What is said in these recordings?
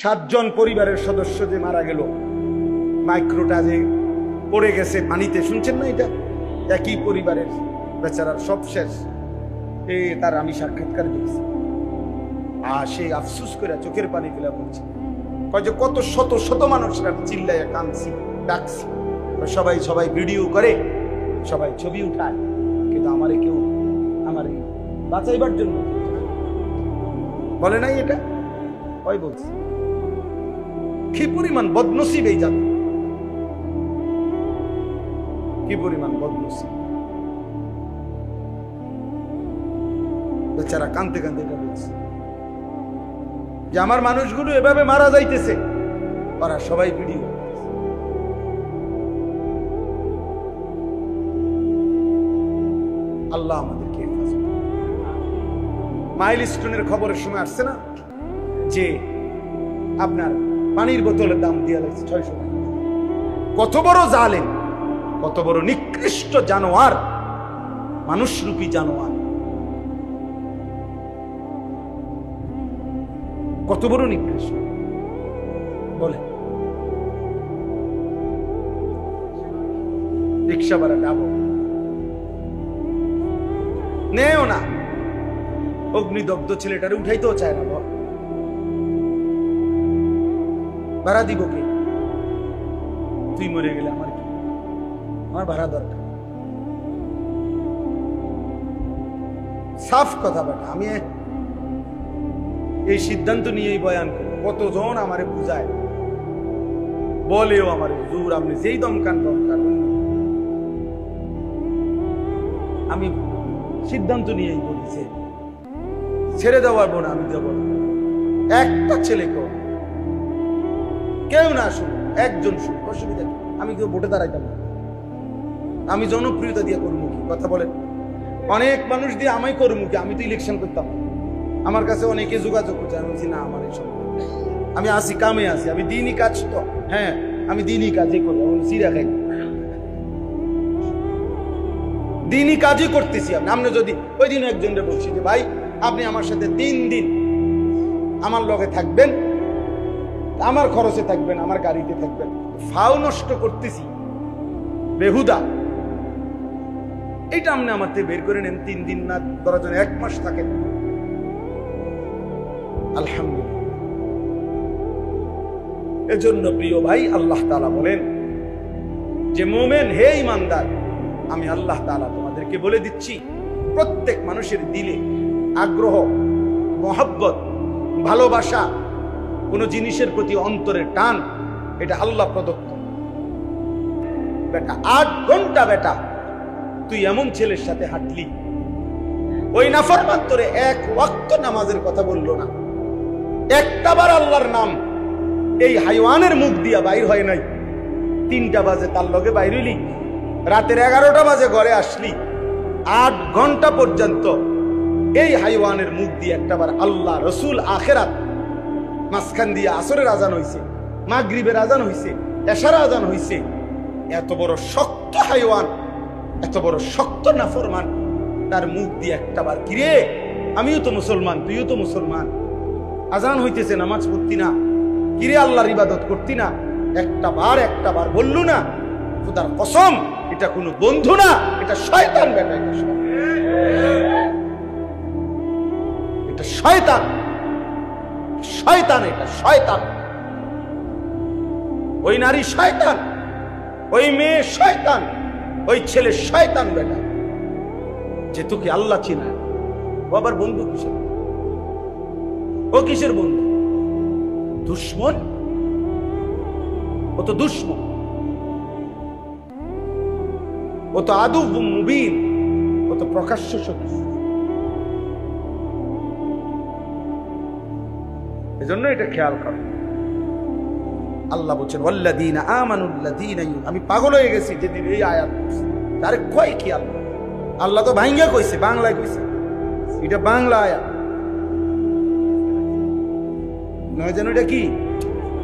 7 জন পরিবারের সদস্য যে মারা গেল, মাইক্রোটা যে পড়ে গেছে পানিতে, শুনছেন না? এটা একই পরিবারের, বেচারার সব শেষ। তার আমি সাক্ষাৎকার দেখছি, আর সেই আফসুস করে চোখের পানি ফেলা বলছে, যে কত শত শত মানুষরা চিল্লাইয়া কাঁদছি, ডাকছি, সবাই সবাই ভিডিও করে, সবাই ছবি উঠায়, কিন্তু আমারে কেউ আমারে বাঁচাইবার জন্য বলে নাই। এটা ওই বলছি, কি পরিমাণ বদনসিব এই জাতি, কি পরিমাণ বদনসিব। বেচারা কাঁদতে কাঁদতে এটা বলছে যে আমার মানুষগুলো এভাবে মারা যাইতেছে, ওরা সবাই ভিডিও। আল্লাহ আমাদেরকে মাইলস্টোনের খবরের সময় আসছে না যে আপনার পানির বোতলের দাম দিয়ে লাগছে 600 টাকা। কত বড় জালেম, কত বড় নিকৃষ্ট জানোয়ার, মানুষরূপী জানোয়ার, কত বড় নিকৃষ্ট বলে। রিক্সা ভাড়া যাবো নেও না, অগ্নিদগ্ধ ছেলেটারে উঠাইতেও চায় না, ভাড়া দিব কে? তুই মরে গেলে আমার কি, আমার ভাড়া দরকার। সাফ কথা বেটা, আমি এই সিদ্ধান্ত নিয়েই বয়ান করি। কতজন আমারে বুঝায়, বলেও আমার হুজুর আপনি যেই দমকান দমকান, আমি সিদ্ধান্ত নিয়েই বলিছে ছেড়ে দেওয়ার বোনা আমি দেব না। একটা ছেলে কেউ না শুন, একজন শুন, অসুবিধা কি? আমি কেউ ভোটে দাঁড়াইতাম না, আমি জনপ্রিয়তা দিয়ে করবো কি? কথা বলেন, অনেক মানুষ দিয়ে আমি করবো কি? আমি তো ইলেকশন করতাম, আমার কাছে অনেকে যোগাযোগ করছে, আমি বলছি না আমার এইসব, আমি আসি কামে আসি, আমি দিনই কাজ তো, হ্যাঁ আমি দিনই কাজই করি, আমি সিরা খাই, দিনই কাজই করতেছি। আপনি যদি ওই দিন একজনকে বলছি যে ভাই আপনি আমার সাথে 3 দিন আমার লগে থাকবেন, আমার খরচে থাকবেন, আমার গাড়িতে থাকবেন, ফাও নষ্ট করতেছি বেহুদা, এটা আপনি আমার থেকে বের করে নেন। 3 দিন না, ধরার জন্য 1 মাস থাকেন, আলহামদুলিল্লাহ। এজন্য প্রিয় ভাই, আল্লাহ তাআলা বলেন যে মুমিন হে ঈমানদার, আমি আল্লাহ তাআলা তোমাদেরকে বলে দিচ্ছি, প্রত্যেক মানুষের দিলে আগ্রহ, মহব্বত, ভালোবাসা, কোন জিনিসের প্রতি অন্তরের টান, এটা আল্লাহ প্রদত্ত। বেটা 8 ঘন্টা বেটা তুই এমন ছেলের সাথে হাঁটলি, ওই নাফরমান তোরে 1 ওয়াক্ত নামাজের কথা বললো না, একটাবার আল্লাহর নাম এই হাইওয়ানের মুখ দিয়া বাইর হয় নাই। 3টা বাজে তার লগে বাইর হইলি, রাতের 11টা বাজে ঘরে আসলি, 8 ঘন্টা পর্যন্ত এই হাইওয়ানের মুখ দিয়ে একটাবার আল্লাহ, রসুল, আখেরাত, মাঝখান দিয়ে আসরের আজান হইছে, মাগরিবের আজান হইছে, এশার আজান হইছে। এত বড় শক্ত হাইওয়ান, এত বড় শক্ত নাফরমান, তার মুখ দিয়ে একটাবার কিরে আমিও তো মুসলমান, তুইও তো মুসলমান, আজান হইতেছে নামাজ পড়তি না, কিরে আল্লাহর ইবাদত করতি না, একটাবার বললু না? খোদার কসম এটা কোনো বন্ধু না, এটা শয়তান বেটা, এটা শয়তান, শয়তান, এটা শয়তান। ওই নারী শয়তান, ওই মেয়ে শয়তান, ওই ছেলে শয়তান বেটা, যে তোকে আল্লাহ চিনা। ও আবার বন্ধু কিসের? ও কিসের বন্ধু? দুশ্মন, ও তো দুশ্মন, ও তো আদু মুবিন, ও তো প্রকাশ্য শত্রু। এজন্য এটা খেয়াল করো। আল্লাহ বলছেন ওয়াল্লাযীনা আমানুল্লাযীনা, আমি পাগল হয়ে গেছি যেদিন এই আয়াত, আরে কয় কি আল্লাহ? আল্লাহ তো ভাঙ্গা কইছে, বাংলায় কইছে, এটা বাংলা আয়াত নয়, যেন এটা কি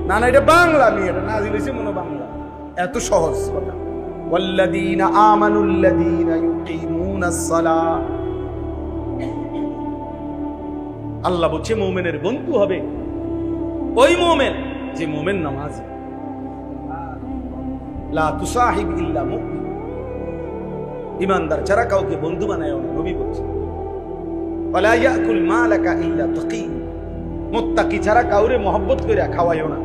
না, না এটা বাংলা, আমি এটা নাযিল হইছে মনে বাংলা, এত সহজ কথা। ওয়াল্লাযীনা আমানুল্লাযীনা ইউকিমুনাস সালাহ, আল্লাহ বলছে মুমিনের বন্ধু হবে ওই মুমিন যে মুমিন নামাজি। লা তুসাহিব ইল্লা মুমিন, ঈমানদার ছাড়া কাউকে বন্ধু বানায়ও না, নবী বলছেন। ওয়ালা ইয়াকুল মালাকা ইল্লা তাকী, মুত্তাকি ছাড়া কাউরে মহব্বত কইরা খাওয়ায়ও না।